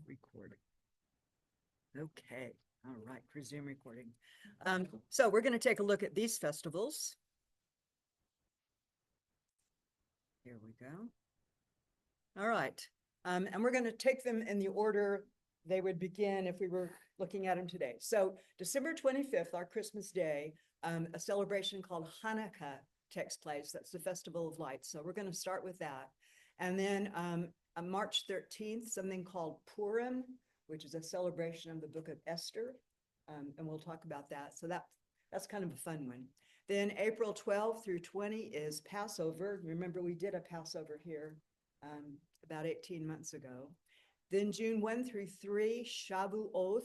recording. Okay, all right, resume recording. So we're going to take a look at these festivals. Here we go. All right, and we're going to take them in the order they would begin if we were looking at them today. So December 25th, our Christmas day, a celebration called Hanukkah takes place. That's the Festival of Lights. So we're going to start with that. And then on March 13th, something called Purim, which is a celebration of the book of Esther. And we'll talk about that. So that's kind of a fun one. Then April 12th through 20 is Passover. Remember, we did a Passover here about 18 months ago. Then June 1 through 3, Shavuot,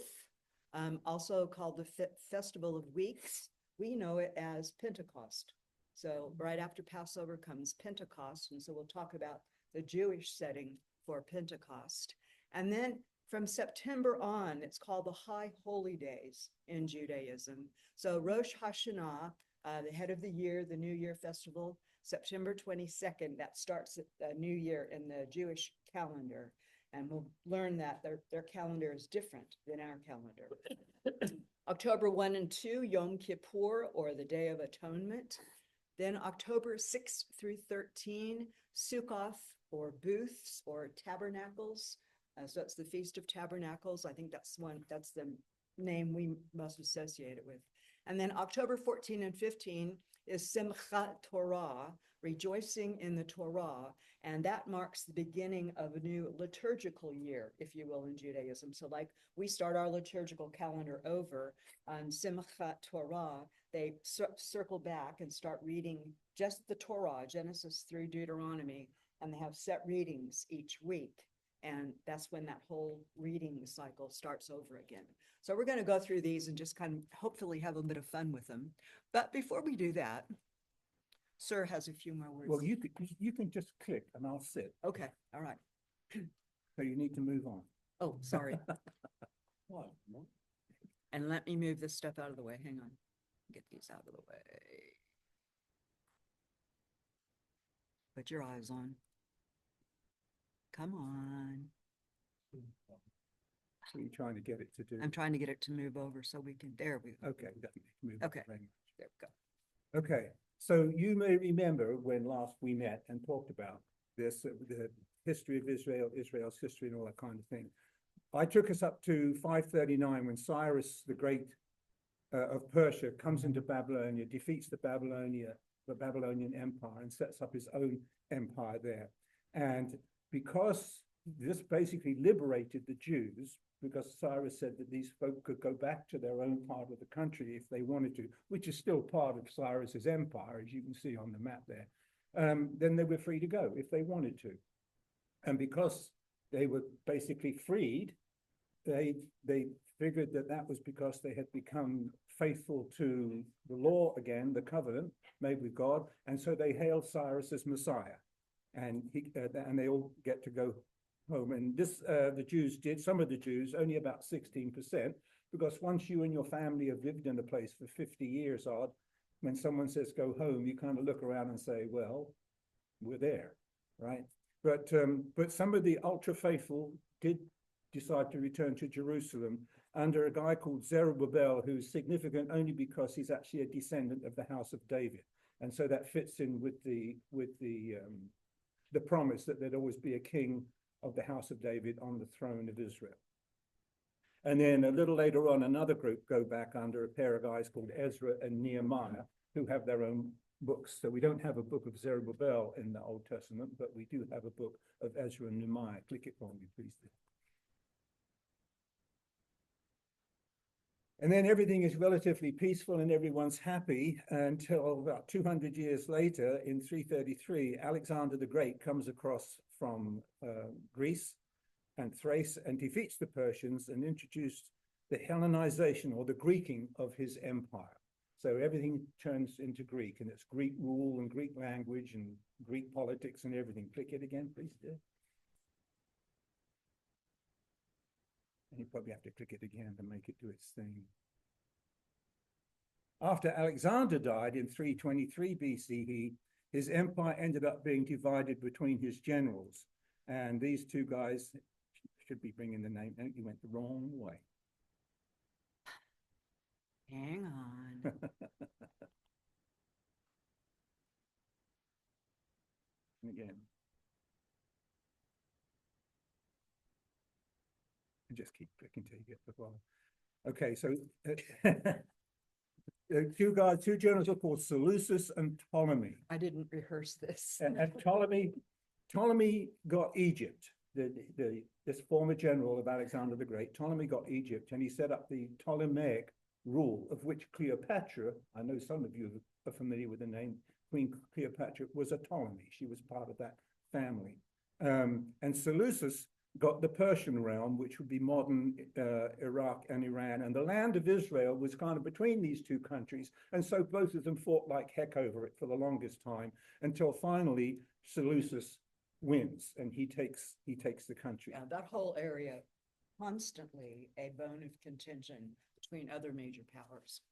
also called the Festival of Weeks. We know it as Pentecost. So right after Passover comes Pentecost. And so we'll talk about the Jewish setting for Pentecost. And then from September on, it's called the High Holy Days in Judaism. So Rosh Hashanah, the head of the year, the New Year festival, September 22nd, that starts the New Year in the Jewish calendar. And we'll learn that their calendar is different than our calendar. October 1 and 2, Yom Kippur, or the Day of Atonement. Then October 6 through 13, Sukkoth, or booths, or tabernacles. So it's the Feast of Tabernacles. I think that's the name we most associate it with. And then October 14 and 15 is Simchat Torah, rejoicing in the Torah. And that marks the beginning of a new liturgical year, if you will, in Judaism. So like we start our liturgical calendar over on Simchat Torah, they circle back and start reading just the Torah, Genesis through Deuteronomy, and they have set readings each week. And that's when that whole reading cycle starts over again. So we're going to go through these and just kind of hopefully have a bit of fun with them. But before we do that, Sir has a few more words. Well, you can just click and I'll sit. Okay, all right. So you need to move on. Oh, sorry. What? And let me move this stuff out of the way. Hang on. Get these out of the way. Put your eyes on. Come on. What are you trying to get it to do? I'm trying to get it to move over so we can, there we go. Okay, move Okay. very much. There we go. Okay, so you may remember when last we met and talked about this, the history of Israel, Israel's history and all that kind of thing. I took us up to 539 when Cyrus the Great of Persia comes into Babylonia, defeats the Babylonian Empire and sets up his own empire there. And because this basically liberated the Jews, because Cyrus said that these folk could go back to their own part of the country if they wanted to, which is still part of Cyrus's empire, as you can see on the map there, then they were free to go if they wanted to. And because they were basically freed, they figured that that was because they had become faithful to the law again, the covenant made with God, and so they hailed Cyrus as Messiah, and they all get to go home. And this the Jews did, some of the Jews, only about 16%, because once you and your family have lived in a place for 50 years odd, when someone says go home, you kind of look around and say, well, we're there, right? But some of the ultra faithful did decide to return to Jerusalem under a guy called Zerubbabel, who's significant only because he's actually a descendant of the house of David. And so that fits in with the promise that there'd always be a king of the house of David on the throne of Israel. And then a little later on, another group go back under a pair of guys called Ezra and Nehemiah, who have their own books. So we don't have a book of Zerubbabel in the Old Testament, but we do have a book of Ezra and Nehemiah. Click it for me, please. And then everything is relatively peaceful and everyone's happy until about 200 years later, in 333, Alexander the Great comes across from Greece and Thrace and defeats the Persians and introduced the Hellenization or the Greeking of his empire. So everything turns into Greek, and it's Greek rule and Greek language and Greek politics and everything. Click it again, please, dear. And you probably have to click it again to make it do its thing. After Alexander died in 323 BCE, his empire ended up being divided between his generals. And these two guys should be bringing the name. No, you went the wrong way. Hang on. Again. And just keep clicking till you get the bottom. Okay, so two generals are called Seleucus and Ptolemy. I didn't rehearse this. And Ptolemy got Egypt. This former general of Alexander the Great, Ptolemy got Egypt, and he set up the Ptolemaic rule, of which Cleopatra, I know some of you are familiar with the name, Queen Cleopatra was a Ptolemy. She was part of that family. And Seleucus got the Persian realm, which would be modern Iraq and Iran. And the land of Israel was kind of between these two countries. And so both of them fought like heck over it for the longest time, until finally Seleucus wins and he takes the country. Yeah, that whole area, constantly a bone of contention between other major powers.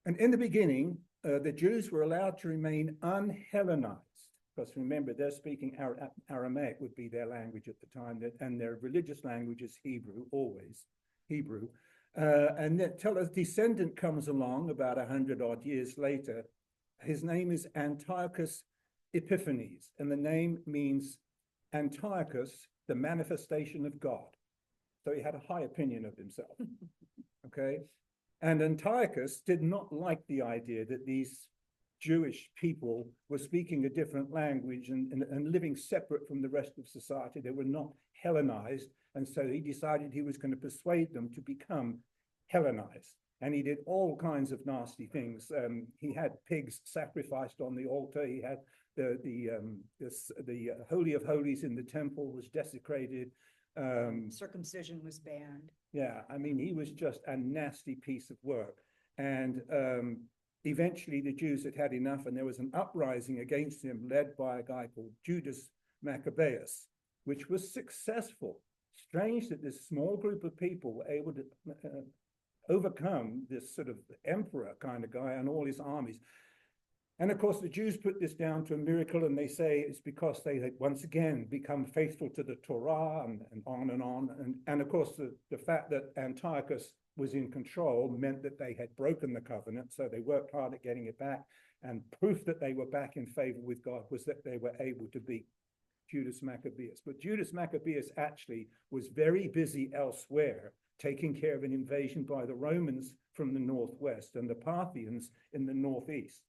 And in the beginning, the Jews were allowed to remain un-Hellenized, because remember, they're speaking Aramaic would be their language at the time, and their religious language is Hebrew, always Hebrew. And then till a descendant comes along about 100 odd years later. His name is Antiochus Epiphanes, and the name means Antiochus, the manifestation of God. So he had a high opinion of himself, okay? And Antiochus did not like the idea that these Jewish people were speaking a different language and living separate from the rest of society. They were not Hellenized, and so he decided he was going to persuade them to become Hellenized. And he did all kinds of nasty things. He had pigs sacrificed on the altar. He had the Holy of Holies in the temple was desecrated. Circumcision was banned. Yeah, I mean, he was just a nasty piece of work. And eventually the Jews had had enough, and there was an uprising against him led by a guy called Judas Maccabeus, which was successful. Strange that this small group of people were able to overcome this sort of emperor kind of guy and all his armies. And of course, the Jews put this down to a miracle, and they say it's because they had once again become faithful to the Torah and on and on. And of course, the fact that Antiochus was in control meant that they had broken the covenant. So they worked hard at getting it back. And proof that they were back in favor with God was that they were able to beat Judas Maccabeus. But Judas Maccabeus actually was very busy elsewhere, taking care of an invasion by the Romans from the northwest and the Parthians in the northeast.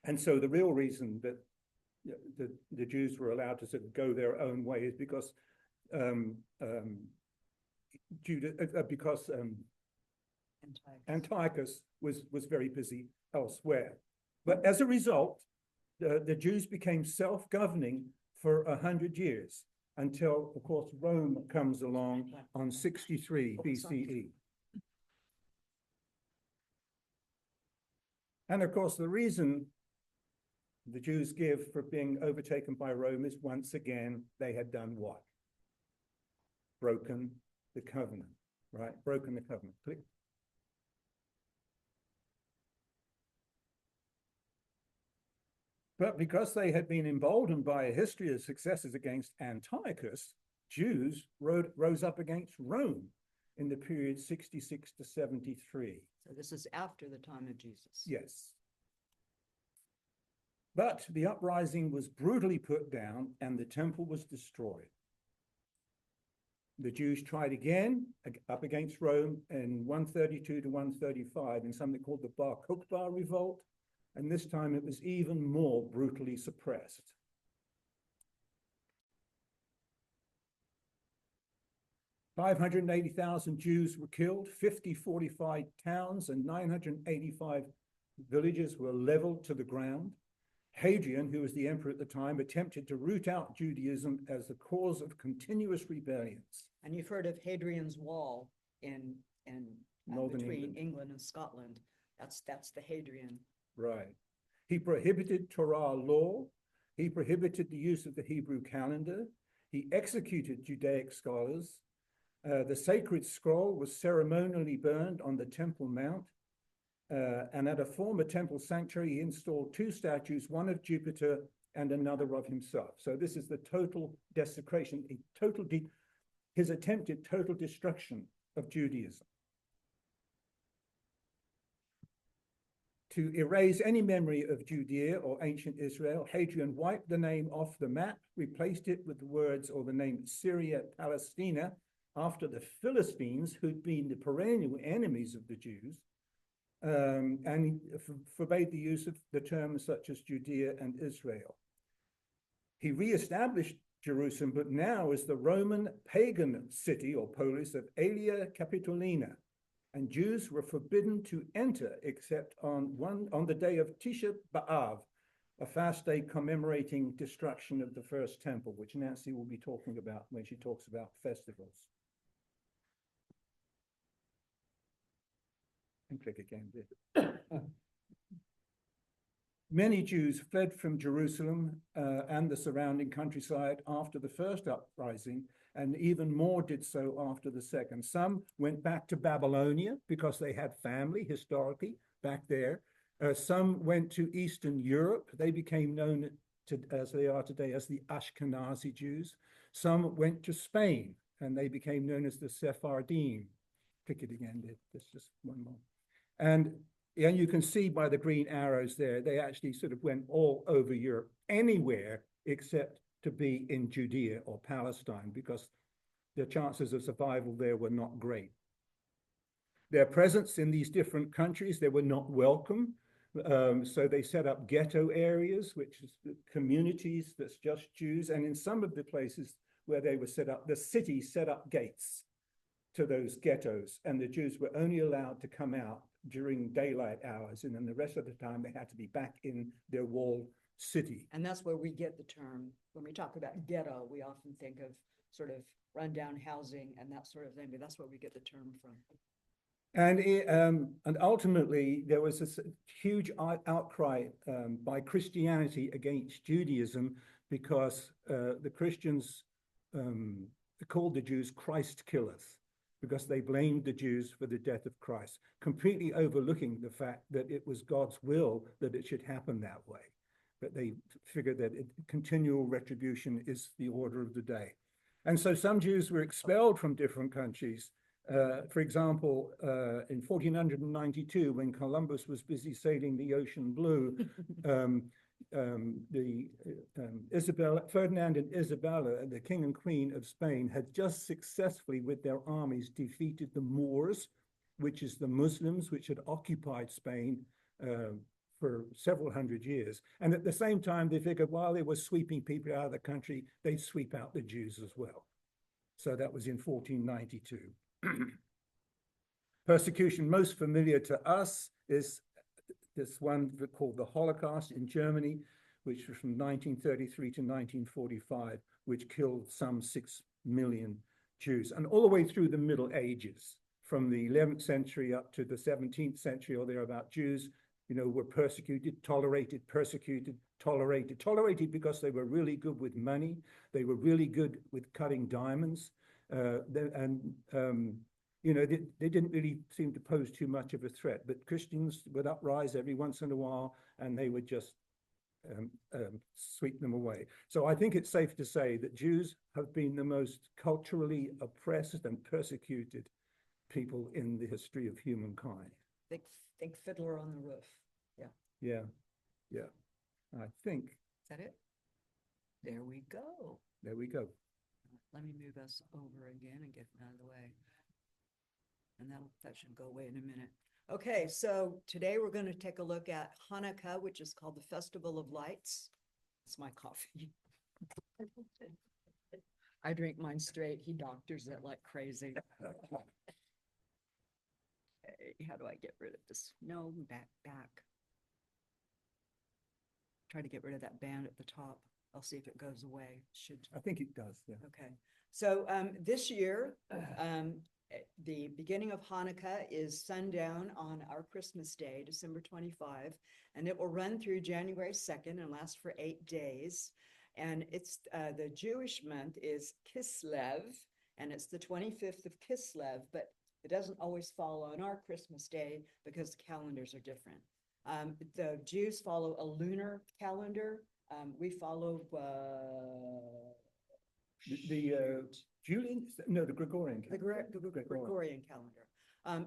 And so the real reason that the Jews were allowed to sort of go their own way is because Antiochus was very busy elsewhere. But as a result, the Jews became self-governing for 100 years until, of course, Rome comes along on 63 BCE. And of course, the reason the Jews give for being overtaken by Rome is, once again, they had done what? Broken the covenant, right? Broken the covenant. Click. But because they had been emboldened by a history of successes against Antiochus, Jews rose up against Rome in the period 66 to 73. So this is after the time of Jesus. Yes. But the uprising was brutally put down and the temple was destroyed. The Jews tried again up against Rome in 132 to 135 in something called the Bar Kokhba revolt. And this time it was even more brutally suppressed. "580,000 Jews were killed, 50 fortified towns and 985 villages were leveled to the ground. Hadrian, who was the emperor at the time, attempted to root out Judaism as the cause of continuous rebellions." And you've heard of Hadrian's Wall in Northern between England and Scotland. That's the Hadrian. Right. He prohibited Torah law. He prohibited the use of the Hebrew calendar. He executed Judaic scholars. The sacred scroll was ceremonially burned on the Temple Mount. And at a former temple sanctuary, he installed two statues, one of Jupiter and another of himself. So this is the total desecration, his attempted total destruction of Judaism. To erase any memory of Judea or ancient Israel, Hadrian wiped the name off the map, replaced it with the words or the name Syria Palestina, after the Philistines, who'd been the perennial enemies of the Jews, and he forbade the use of the terms such as Judea and Israel. He re-established Jerusalem, but now as the Roman pagan city or polis of Aelia Capitolina, and Jews were forbidden to enter except on the day of Tisha B'Av, a fast day commemorating destruction of the first temple, which Nancy will be talking about when she talks about festivals. And click again. Many Jews fled from Jerusalem and the surrounding countryside after the first uprising, and even more did so after the second. Some went back to Babylonia because they had family historically back there. Some went to Eastern Europe. They became known as they are today as the Ashkenazi Jews. Some went to Spain and they became known as the Sephardim. Click it again, there's just one more. And you can see by the green arrows there, they actually sort of went all over Europe, anywhere except to be in Judea or Palestine, because the chances of survival there were not great. Their presence in these different countries, they were not welcome. So they set up ghetto areas, which is communities that's just Jews. And in some of the places where they were set up, the city set up gates to those ghettos, and the Jews were only allowed to come out during daylight hours, and then the rest of the time they had to be back in their walled city. And that's where we get the term, when we talk about ghetto, we often think of sort of rundown housing and that sort of thing, but that's where we get the term from. And ultimately, there was a huge outcry by Christianity against Judaism, because the Christians called the Jews Christ killers, because they blamed the Jews for the death of Christ, completely overlooking the fact that it was God's will that it should happen that way. But they figured that continual retribution is the order of the day. And so some Jews were expelled from different countries. For example, in 1492, when Columbus was busy sailing the ocean blue, Ferdinand and Isabella, the king and queen of Spain, had just successfully with their armies defeated the Moors, which is the Muslims which had occupied Spain for several hundred years. And at the same time, they figured while they were sweeping people out of the country, they'd sweep out the Jews as well. So that was in 1492. Persecution most familiar to us is this one called the Holocaust in Germany, which was from 1933 to 1945, which killed some 6 million Jews. And all the way through the Middle Ages, from the 11th century up to the 17th century or thereabout, Jews, were persecuted, tolerated because they were really good with money. They were really good with cutting diamonds. They didn't really seem to pose too much of a threat, but Christians would uprise every once in a while, and they would just sweep them away. So I think it's safe to say that Jews have been the most culturally oppressed and persecuted people in the history of humankind. Think Fiddler on the Roof. Yeah. I think. Is that it? There we go. There we go. Let me move us over again and get out of the way. And that should go away in a minute. Okay, so today we're going to take a look at Hanukkah, which is called the Festival of Lights. It's my coffee. I drink mine straight. He doctors it like crazy. Okay, how do I get rid of this? No, back. Try to get rid of that band at the top. I'll see if it goes away. I think it does, yeah. Okay. So this year, the beginning of Hanukkah is sundown on our Christmas Day, December 25, and it will run through January 2nd and last for 8 days. And it's the Jewish month is Kislev, and it's the 25th of Kislev, but it doesn't always fall on our Christmas Day because the calendars are different. The Jews follow a lunar calendar, We follow, The Julian, no, the Gregorian. the Gregorian. Gregorian calendar.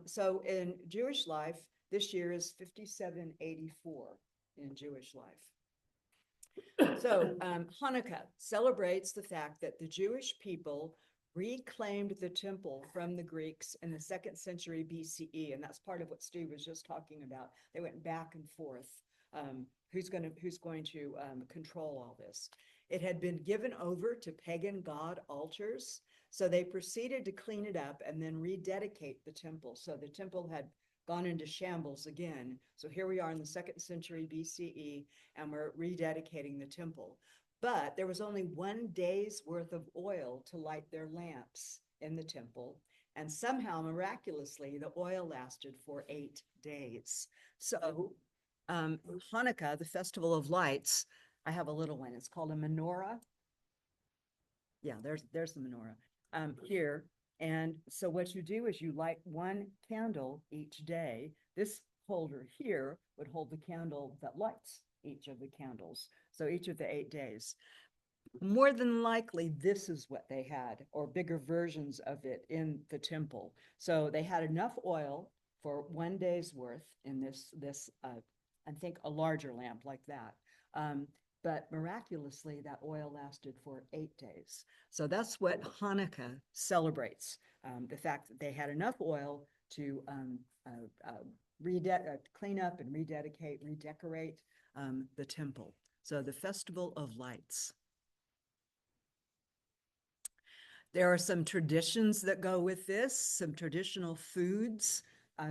So in Jewish life, this year is 5784 in Jewish life. So Hanukkah celebrates the fact that the Jewish people reclaimed the temple from the Greeks in the 2nd century BCE, and that's part of what Steve was just talking about. They went back and forth. Who's going to control all this? It had been given over to pagan god altars, so they proceeded to clean it up and then rededicate the temple. So the temple had gone into shambles again. So here we are in the 2nd century BCE, and we're rededicating the temple. But there was only 1 day's worth of oil to light their lamps in the temple. And somehow, miraculously, the oil lasted for 8 days. So Hanukkah, the Festival of Lights, I have a little one. It's called a menorah. Yeah, there's the menorah here. And so what you do is you light 1 candle each day. This holder here would hold the candle that lights each of the candles. So each of the 8 days. More than likely, this is what they had, or bigger versions of it in the temple. So they had enough oil for 1 day's worth in this I think a larger lamp like that. But miraculously, that oil lasted for 8 days. So that's what Hanukkah celebrates, the fact that they had enough oil to clean up and rededicate, redecorate the temple. So the Festival of Lights. There are some traditions that go with this, some traditional foods.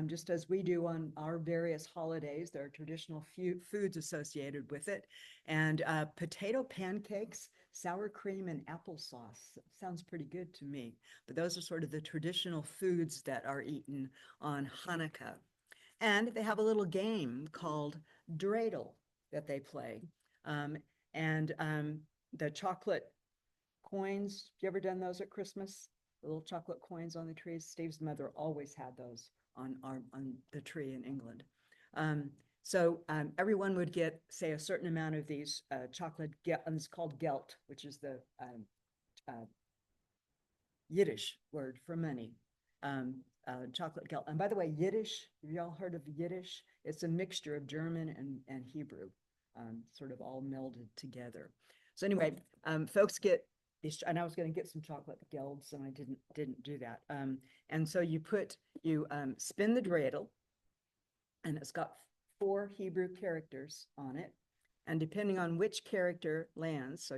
Just as we do on our various holidays, there are traditional foods associated with it. And potato pancakes, sour cream, and applesauce. Sounds pretty good to me. But those are sort of the traditional foods that are eaten on Hanukkah. And they have a little game called dreidel that they play. The chocolate coins, have you ever done those at Christmas? The little chocolate coins on the trees? Steve's mother always had those on the tree in England. Everyone would get, say, a certain amount of these chocolate, and it's called gelt, which is the Yiddish word for money. Chocolate gelt. And by the way, Yiddish, have you all heard of Yiddish? It's a mixture of German and Hebrew, sort of all melded together. So anyway, folks get these, and I was going to get some chocolate gelds, and I didn't do that. And so you spin the dreidel, and it's got 4 Hebrew characters on it. And depending on which character lands, so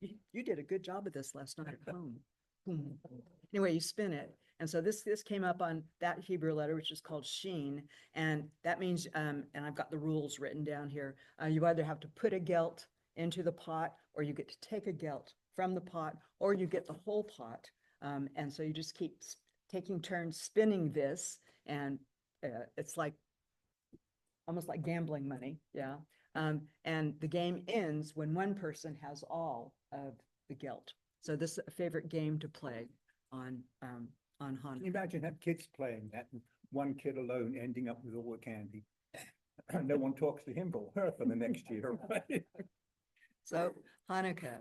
you did a good job of this last night at home. Anyway, you spin it. And so this came up on that Hebrew letter, which is called Sheen. And that means, and I've got the rules written down here, you either have to put a gelt into the pot, or you get to take a gelt from the pot, or you get the whole pot. And so you just keep taking turns spinning this, and it's like almost like gambling money, yeah. And the game ends when one person has all of the gelt. So this is a favorite game to play on Hanukkah. Can you imagine have kids playing that, and one kid alone ending up with all the candy? No one talks to him or her for the next year, right? So Hanukkah.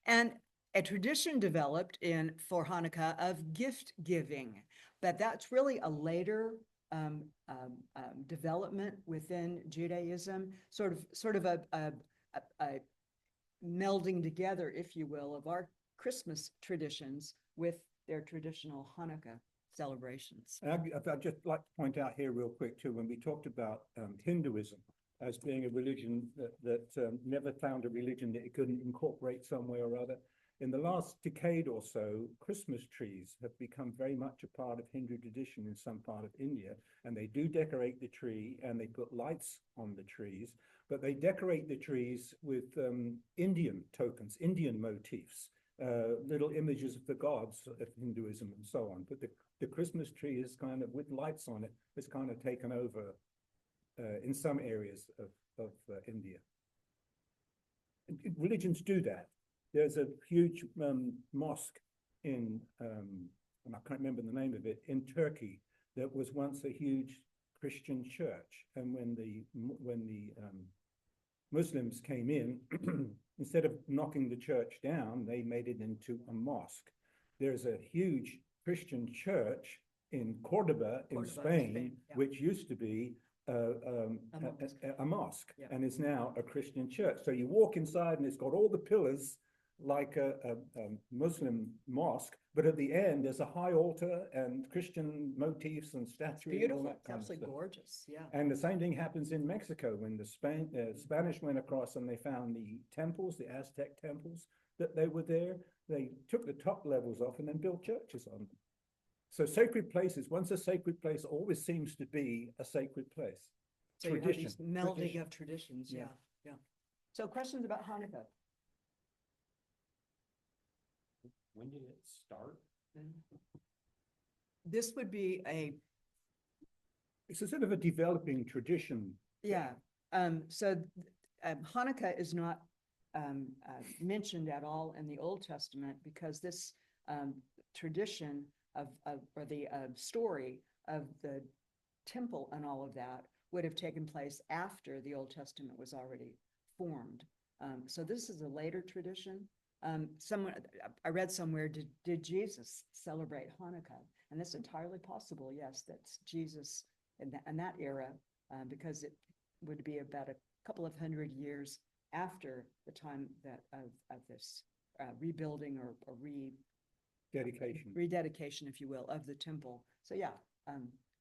And a tradition developed for Hanukkah of gift giving, but that's really a later development within Judaism, sort of a melding together, if you will, of our Christmas traditions with their traditional Hanukkah celebrations. And I'd just like to point out here real quick too, when we talked about Hinduism as being a religion that never found a religion that it couldn't incorporate some way or other. In the last decade or so, Christmas trees have become very much a part of Hindu tradition in some part of India, and they do decorate the tree and they put lights on the trees, but they decorate the trees with Indian tokens, Indian motifs, little images of the gods of Hinduism and so on. But the Christmas tree is kind of, with lights on it, has kind of taken over in some areas of India. Religions do that. There's a huge mosque in, and I can't remember the name of it, in Turkey, that was once a huge Christian church. And when the Muslims came in, instead of knocking the church down, they made it into a mosque. There's a huge Christian church in Cordoba in Spain, yeah. which used to be a mosque Yeah. and is now a Christian church. So you walk inside and it's got all the pillars like a Muslim mosque, but at the end there's a high altar and Christian motifs and statues. Beautiful, And all that kind of absolutely stuff. gorgeous, yeah. And the same thing happens in Mexico when the Spanish went across and they found the temples, the Aztec temples that they were there. They took the top levels off and then built churches on them. So sacred places, once a sacred place always seems to be a sacred place. So you have Tradition, these melding tradition. of traditions, yeah, Yeah. yeah. So questions about Hanukkah? When did it start? This would be It's a sort of a developing tradition. yeah, Hanukkah is not mentioned at all in the Old Testament because this tradition or the story of the temple and all of that would have taken place after the Old Testament was already formed. So this is a later tradition. I read somewhere, did Jesus celebrate Hanukkah? And that's entirely possible, yes, that's Jesus in that era, because it would be about a couple of 100 years after the time of this rebuilding or rededication, if you will, of the temple. So yeah,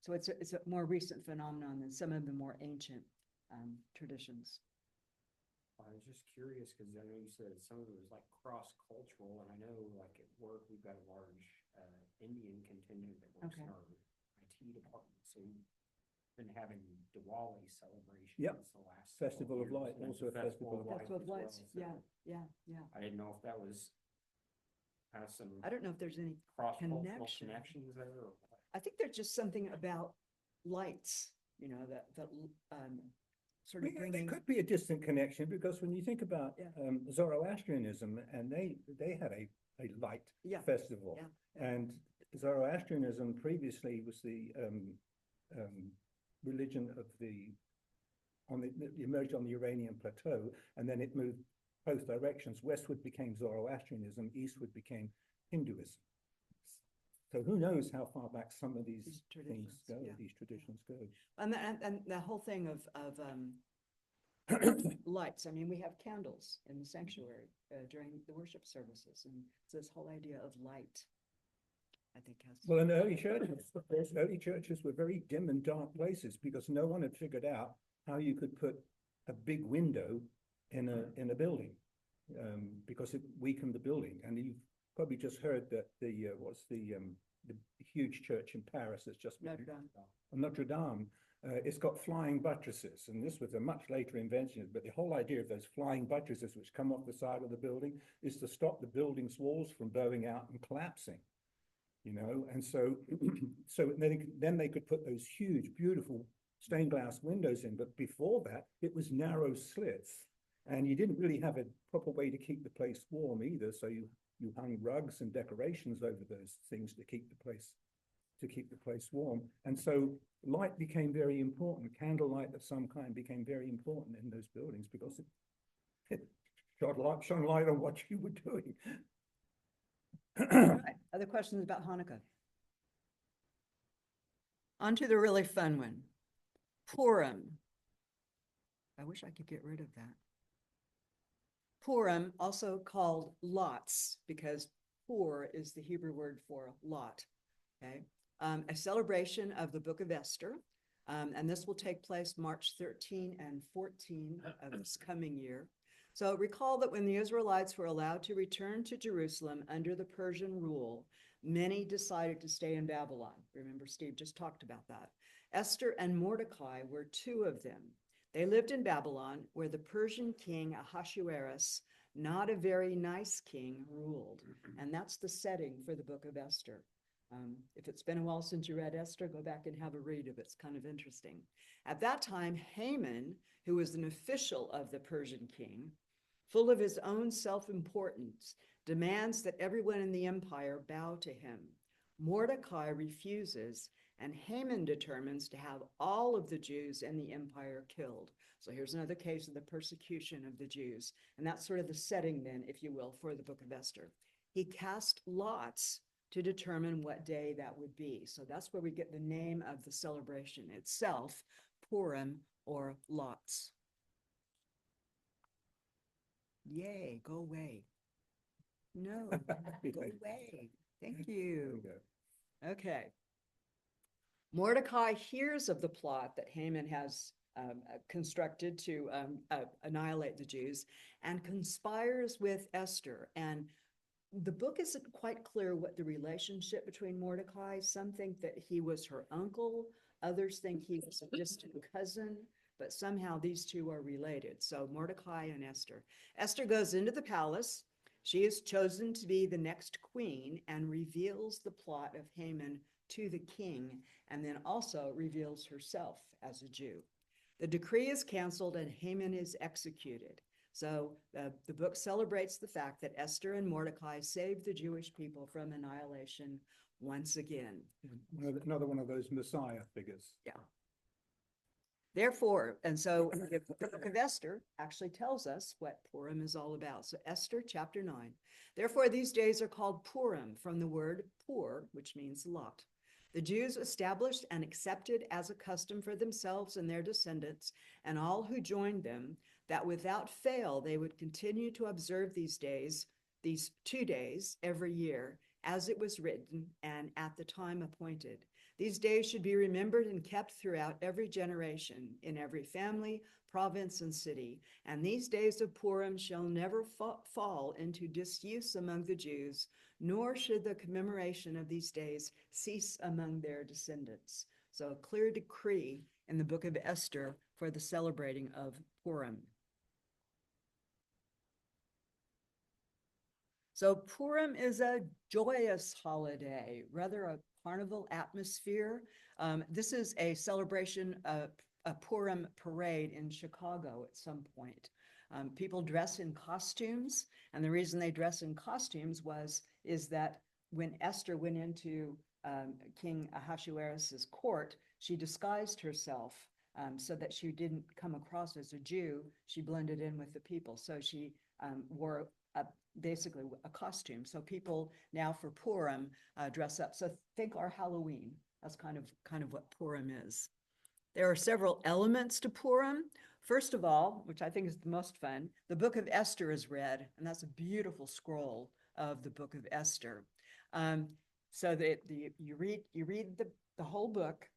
so it's a more recent phenomenon than some of the more ancient traditions. I was just curious because I know you said some of it was like cross-cultural, and I know like at work we've got a large Indian contingent that works in Okay. our IT department. So we've been having Diwali celebrations Yep. the last Festival of several Light, years, and also a Festival of Light. Festival of as well, Lights, so yeah. I didn't know if that was kind of some I don't know if there's any, cross-cultural connection. connections there or what. I think there's just something about lights, that sort of There bringing, could be a distant connection because when you think about Yeah. Zoroastrianism, and they had a light Yeah. festival, Yeah. and Zoroastrianism previously was the religion of it emerged on the Iranian plateau, and then it moved both directions. Westward became Zoroastrianism, eastward became Hinduism. So who knows how far back some of these These things traditions, go, yeah. these traditions go. and the whole thing of lights. I mean, we have candles in the sanctuary during the worship services, and so this whole idea of light, I think has. Well, in the early churches were very dim and dark places because no one had figured out how you could put a big window in a building, because it weakened the building. And you've probably just heard that the huge church in Paris that's just Notre Dame. Notre Dame. It's got flying buttresses, and this was a much later invention, but the whole idea of those flying buttresses which come off the side of the building is to stop the building's walls from bowing out and collapsing. And so then they could put those huge, beautiful stained glass windows in, but before that, it was narrow slits, and you didn't really have a proper way to keep the place warm either, so you hung rugs and decorations over those things to keep the place warm. And so light became very important. Candlelight of some kind became very important in those buildings because it shone light on what you were doing. All right, other questions about Hanukkah? On to the really fun one. Purim. I wish I could get rid of that. Purim, also called lots, because pur is the Hebrew word for lot, okay? A celebration of the Book of Esther, and this will take place March 13 and 14 of this coming year. So recall that when the Israelites were allowed to return to Jerusalem under the Persian rule, many decided to stay in Babylon. Remember, Steve just talked about that. Esther and Mordecai were two of them. They lived in Babylon, where the Persian king Ahasuerus, not a very nice king, ruled. And that's the setting for the Book of Esther. If it's been a while since you read Esther, go back and have a read of it. It's kind of interesting. At that time, Haman, who was an official of the Persian king, full of his own self-importance, demands that everyone in the empire bow to him. Mordecai refuses, and Haman determines to have all of the Jews in the empire killed. So here's another case of the persecution of the Jews. And that's sort of the setting then, if you will, for the book of Esther. He cast lots to determine what day that would be. So that's where we get the name of the celebration itself, Purim or lots. Yay, go away. No, go away. Thank There you. we go. Okay. Mordecai hears of the plot that Haman has constructed to annihilate the Jews and conspires with Esther. And the book isn't quite clear what the relationship between Mordecai. Some think that he was her uncle. Others think he was a distant cousin, but somehow these two are related. So Mordecai and Esther. Esther goes into the palace. She is chosen to be the next queen and reveals the plot of Haman to the king, and then also reveals herself as a Jew. The decree is canceled and Haman is executed. So the book celebrates the fact that Esther and Mordecai saved the Jewish people from annihilation once again. Another one of those Messiah figures. Yeah. Therefore, and so the book of Esther actually tells us what Purim is all about. So Esther chapter 9. Therefore, these days are called Purim from the word pur, which means lot. The Jews established and accepted as a custom for themselves and their descendants and all who joined them that without fail they would continue to observe these 2 days every year, as it was written and at the time appointed. These days should be remembered and kept throughout every generation, in every family, province, and city. And these days of Purim shall never fall into disuse among the Jews, nor should the commemoration of these days cease among their descendants. So a clear decree in the book of Esther for the celebrating of Purim. So Purim is a joyous holiday, rather a carnival atmosphere. This is a celebration of a Purim parade in Chicago at some point. People dress in costumes, and the reason they dress in costumes is that when Esther went into King Ahasuerus's court, she disguised herself so that she didn't come across as a Jew. She blended in with the people, so she wore basically a costume. So people now for Purim dress up. So think our Halloween. That's kind of what Purim is. There are several elements to Purim. First of all, which I think is the most fun, the book of Esther is read, and that's a beautiful scroll of the book of Esther. So that you read the whole book,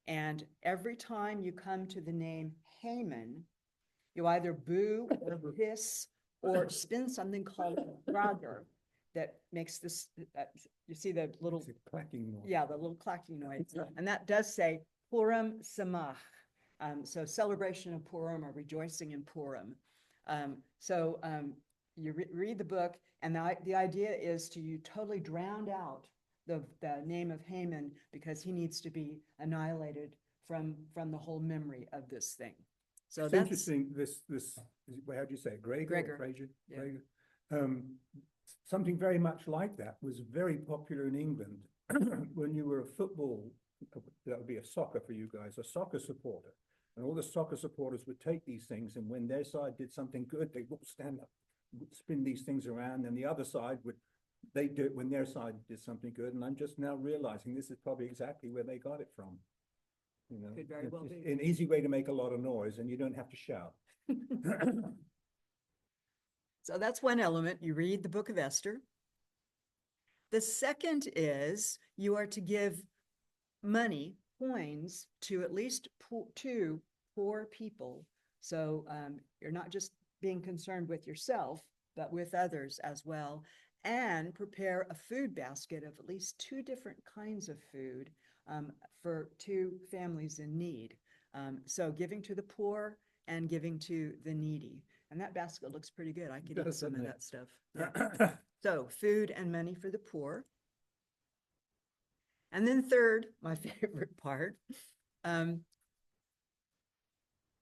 and every time you come to the name Haman, you either boo or hiss or spin something called Rager that makes this, you see the little, It's a clacking noise. yeah, the little clacking noise. And that does say Purim Samach. So celebration of Purim or rejoicing in Purim. You read the book, and the idea is to totally drown out the name of Haman because he needs to be annihilated from the whole memory of this thing. So It's that's interesting, how do you say it? Gregor. Fraser? Yeah. Gregor. Something very much like that was very popular in England when you were a football, that would be a soccer for you guys, a soccer supporter. And all the soccer supporters would take these things, and when their side did something good, they would stand up, would spin these things around, and the other side they do it when their side did something good. And I'm just now realizing this is probably exactly where they got it from. You know, Could very well it's be. an easy way to make a lot of noise, and you don't have to shout. So that's one element. You read the book of Esther. The second is you are to give money, coins, to at least two poor people. So you're not just being concerned with yourself, but with others as well. And prepare a food basket of at least 2 different kinds of food for 2 families in need. So giving to the poor and giving to the needy. And that basket looks pretty good. I could eat some of that stuff. Yeah. So food and money for the poor. And then third, my favorite part,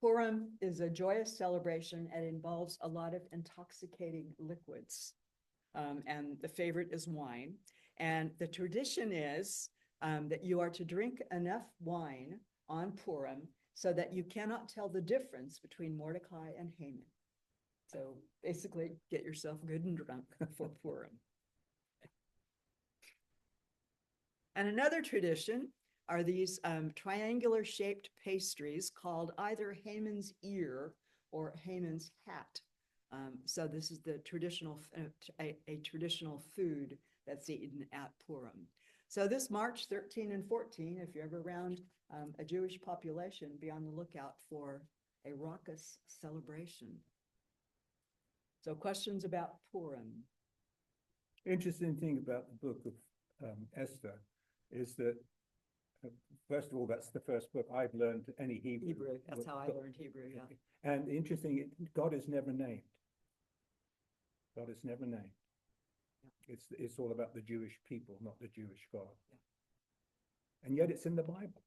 Purim is a joyous celebration and involves a lot of intoxicating liquids. And the favorite is wine. And the tradition is that you are to drink enough wine on Purim so that you cannot tell the difference between Mordecai and Haman. So basically, get yourself good and drunk for Purim. And another tradition are these triangular shaped pastries called either Haman's ear or Haman's hat. So this is the traditional, a traditional food that's eaten at Purim. So this March 13 and 14, if you're ever around a Jewish population, be on the lookout for a raucous celebration. So questions about Purim? Interesting thing about the book of Esther is that, first of all, that's the first book I've learned any Hebrew. Hebrew, that's how I learned Hebrew, yeah. And interesting, God is never named. God is never named. It's all about the Jewish people, not the Jewish God. Yeah. And yet it's in the Bible.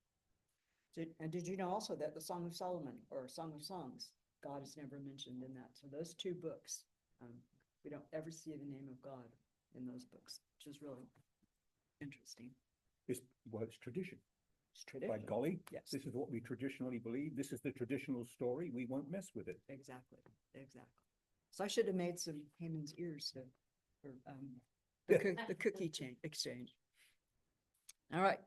And did you know also that the Song of Solomon or Song of Songs, God is never mentioned in that. So those two books, we don't ever see the name of God in those books, which is really interesting. It's tradition. It's tradition. By golly, Yes. this is what we traditionally believe. This is the traditional story. We won't mess with it. Exactly, exactly. So I should have made some Haman's ears for the cookie exchange. All right.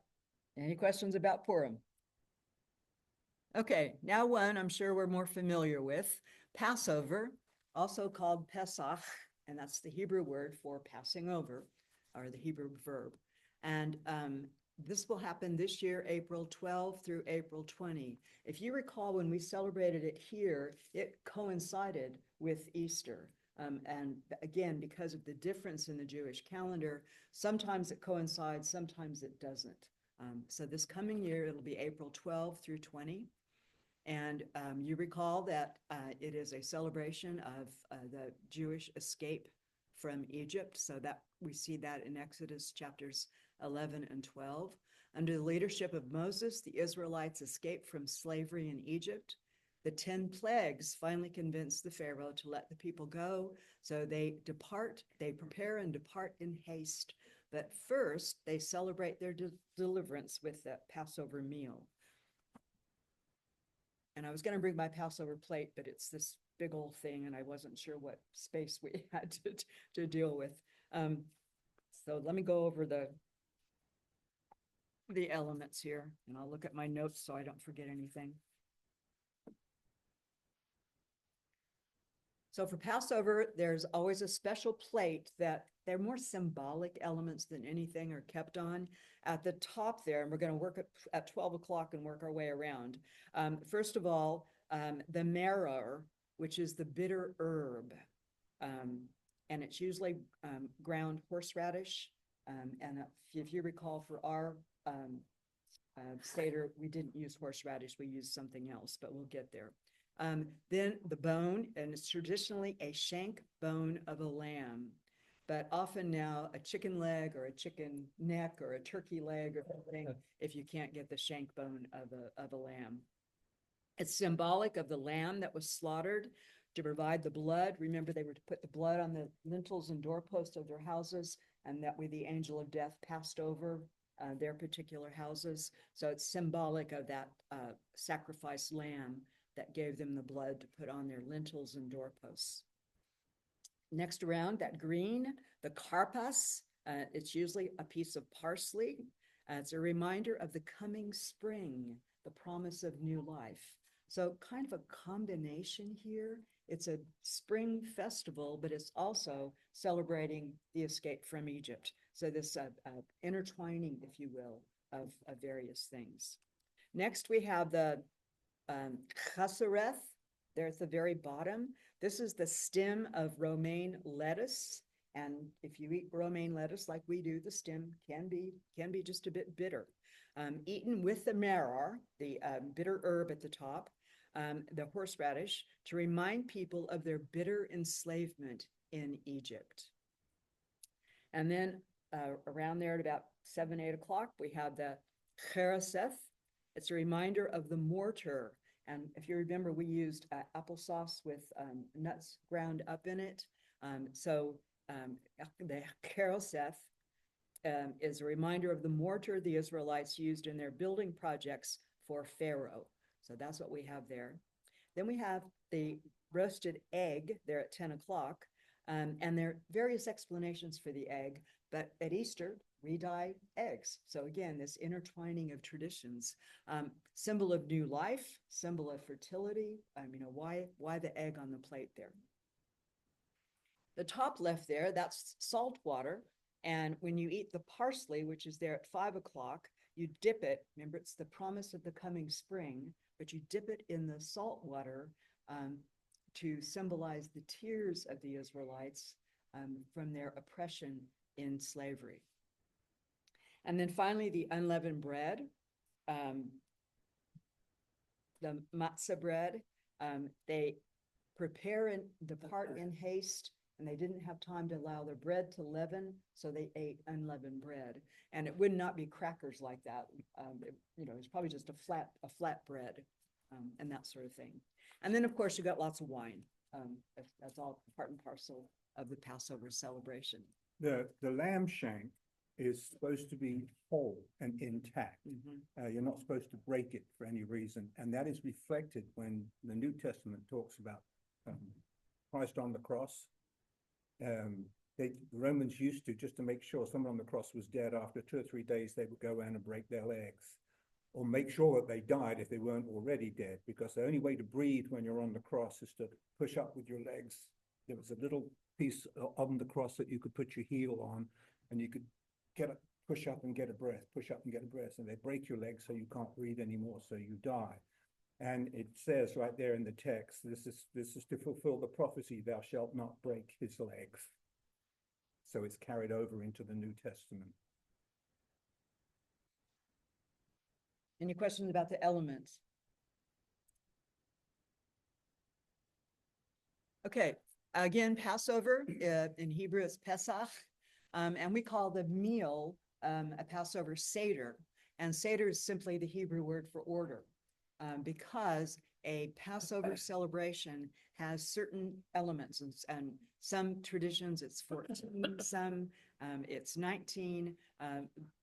Any questions about Purim? Okay, now one I'm sure we're more familiar with, Passover, also called Pesach, and that's the Hebrew word for passing over, or the Hebrew verb. And this will happen this year, April 12 through April 20. If you recall, when we celebrated it here, it coincided with Easter. And again, because of the difference in the Jewish calendar, sometimes it coincides, sometimes it doesn't. So this coming year, it'll be April 12 through 20. And you recall that it is a celebration of the Jewish escape from Egypt. So that we see that in Exodus chapters 11 and 12. Under the leadership of Moses, the Israelites escaped from slavery in Egypt. The 10 plagues finally convinced the Pharaoh to let the people go. So they prepare and depart in haste. But first, they celebrate their deliverance with the Passover meal. And I was going to bring my Passover plate, but it's this big old thing, and I wasn't sure what space we had to deal with. So let me go over the elements here, and I'll look at my notes so I don't forget anything. So for Passover, there's always a special plate that they're more symbolic elements than anything are kept on. At the top there, and we're going to work at 12 o'clock and work our way around. First of all, the maror, which is the bitter herb. And it's usually ground horseradish. And if you recall, for our Seder, we didn't use horseradish, we used something else, but we'll get there. Then the bone, and it's traditionally a shank bone of a lamb, but often now a chicken leg or a chicken neck or a turkey leg or something if you can't get the shank bone of a lamb. It's symbolic of the lamb that was slaughtered to provide the blood. Remember, they were to put the blood on the lintels and doorposts of their houses, and that way the angel of death passed over their particular houses. So it's symbolic of that sacrificed lamb that gave them the blood to put on their lintels and doorposts. Next around, that green, the karpas, it's usually a piece of parsley. It's a reminder of the coming spring, the promise of new life. So kind of a combination here. It's a spring festival, but it's also celebrating the escape from Egypt. So this intertwining, if you will, of various things. Next, we have the chasareth, there at the very bottom. This is the stem of romaine lettuce. And if you eat romaine lettuce like we do, the stem can be just a bit bitter. Eaten with the maror, the bitter herb at the top, the horseradish, to remind people of their bitter enslavement in Egypt. And then around there at about 7, 8 o'clock, we have the chereseth. It's a reminder of the mortar. And if you remember, we used applesauce with nuts ground up in it. So the chereseth is a reminder of the mortar the Israelites used in their building projects for Pharaoh. So that's what we have there. Then we have the roasted egg there at 10 o'clock. And there are various explanations for the egg, but at Easter, we dye eggs. So again, this intertwining of traditions, symbol of new life, symbol of fertility. Why the egg on the plate there? The top left there, that's salt water. And when you eat the parsley, which is there at 5 o'clock, you dip it. Remember, it's the promise of the coming spring, but you dip it in the salt water to symbolize the tears of the Israelites from their oppression in slavery. And then finally, the unleavened bread, the matzah bread. They prepare and depart in haste, and they didn't have time to allow their bread to leaven, so they ate unleavened bread. And it would not be crackers like that. It's probably just a flat bread and that sort of thing. And then, of course, you got lots of wine. That's all part and parcel of the Passover celebration. The lamb shank is supposed to be whole and intact. You're not supposed to break it for any reason. And that is reflected when the New Testament talks about Christ on the cross. The Romans used to, just to make sure someone on the cross was dead, after 2 or 3 days, they would go around and break their legs, or make sure that they died if they weren't already dead, because the only way to breathe when you're on the cross is to push up with your legs. There was a little piece on the cross that you could put your heel on, and you could push up and get a breath, push up and get a breath, and they break your legs so you can't breathe anymore, so you die. And it says right there in the text, this is to fulfill the prophecy, thou shalt not break his legs. So it's carried over into the New Testament. Any questions about the elements? Okay, again, Passover, in Hebrew it's Pesach, and we call the meal a Passover Seder. And Seder is simply the Hebrew word for order, because a Passover celebration has certain elements, and some traditions it's 14, some it's 19.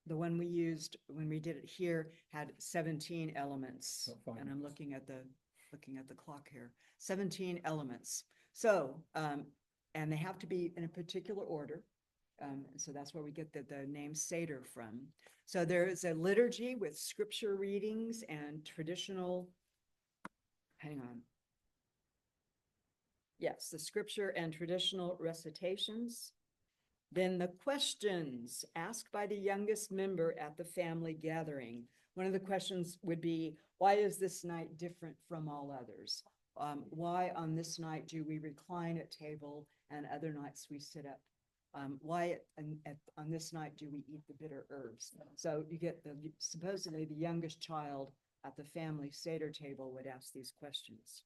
The one we used when we did it here had 17 elements, and I'm looking at the clock here. 17 elements. So, and they have to be in a particular order. So that's where we get the name Seder from. So there is a liturgy with scripture readings and traditional, Yes, the scripture and traditional recitations. Then the questions asked by the youngest member at the family gathering. One of the questions would be, why is this night different from all others? Why on this night do we recline at table and other nights we sit up? Why on this night do we eat the bitter herbs? So you get supposedly the youngest child at the family Seder table would ask these questions.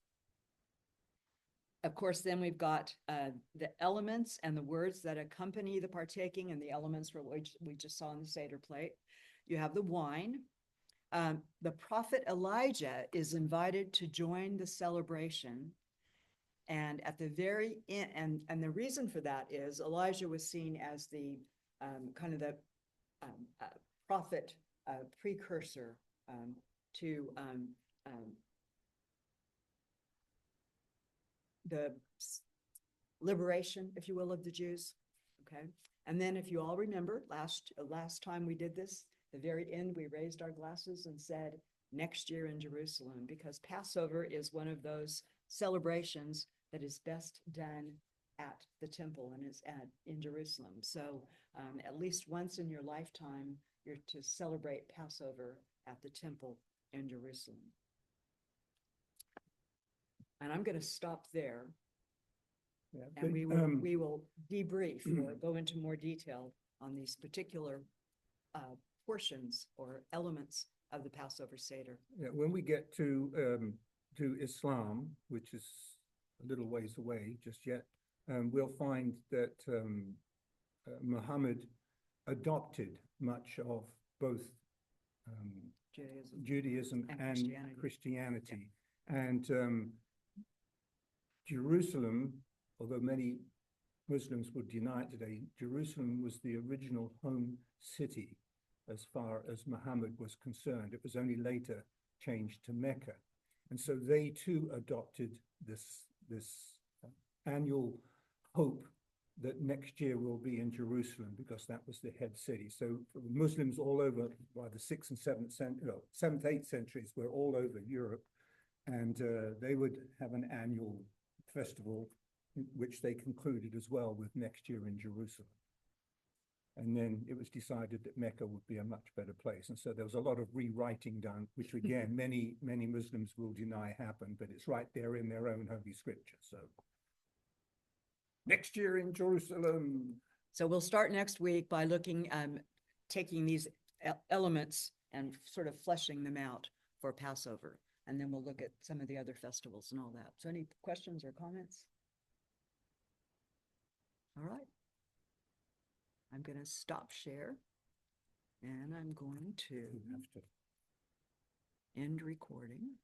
Of course, then we've got the elements and the words that accompany the partaking, and the elements for which we just saw on the Seder plate. You have the wine. The prophet Elijah is invited to join the celebration. And at the very end, and the reason for that is Elijah was seen as the kind of the prophet precursor to the liberation, if you will, of the Jews. Okay. And then if you all remember, last time we did this, the very end, we raised our glasses and said, next year in Jerusalem, because Passover is one of those celebrations that is best done at the temple and is in Jerusalem. So at least once in your lifetime, you're to celebrate Passover at the temple in Jerusalem. And I'm going to stop there. Yeah, And we will debrief or go into more detail on these particular portions or elements of the Passover Seder. Yeah, when we get to Islam, which is a little ways away just yet, we'll find that Muhammad adopted much of both Judaism and Christianity. Yeah. And Jerusalem, although many Muslims would deny it today, Jerusalem was the original home city as far as Muhammad was concerned. It was only later changed to Mecca. And so they too adopted this annual hope that next year will be in Jerusalem because that was the head city. So Muslims all over by the 6th and 7th century, no, 7th, 8th centuries were all over Europe, and they would have an annual festival which they concluded as well with next year in Jerusalem. And then it was decided that Mecca would be a much better place. And so there was a lot of rewriting done, which again, many Muslims will deny happened, but it's right there in their own holy scripture. So next year in Jerusalem. So we'll start next week by looking, taking these elements and sort of fleshing them out for Passover. And then we'll look at some of the other festivals and all that. So any questions or comments? All right. I'm going to stop share and I'm going to You have to end recording.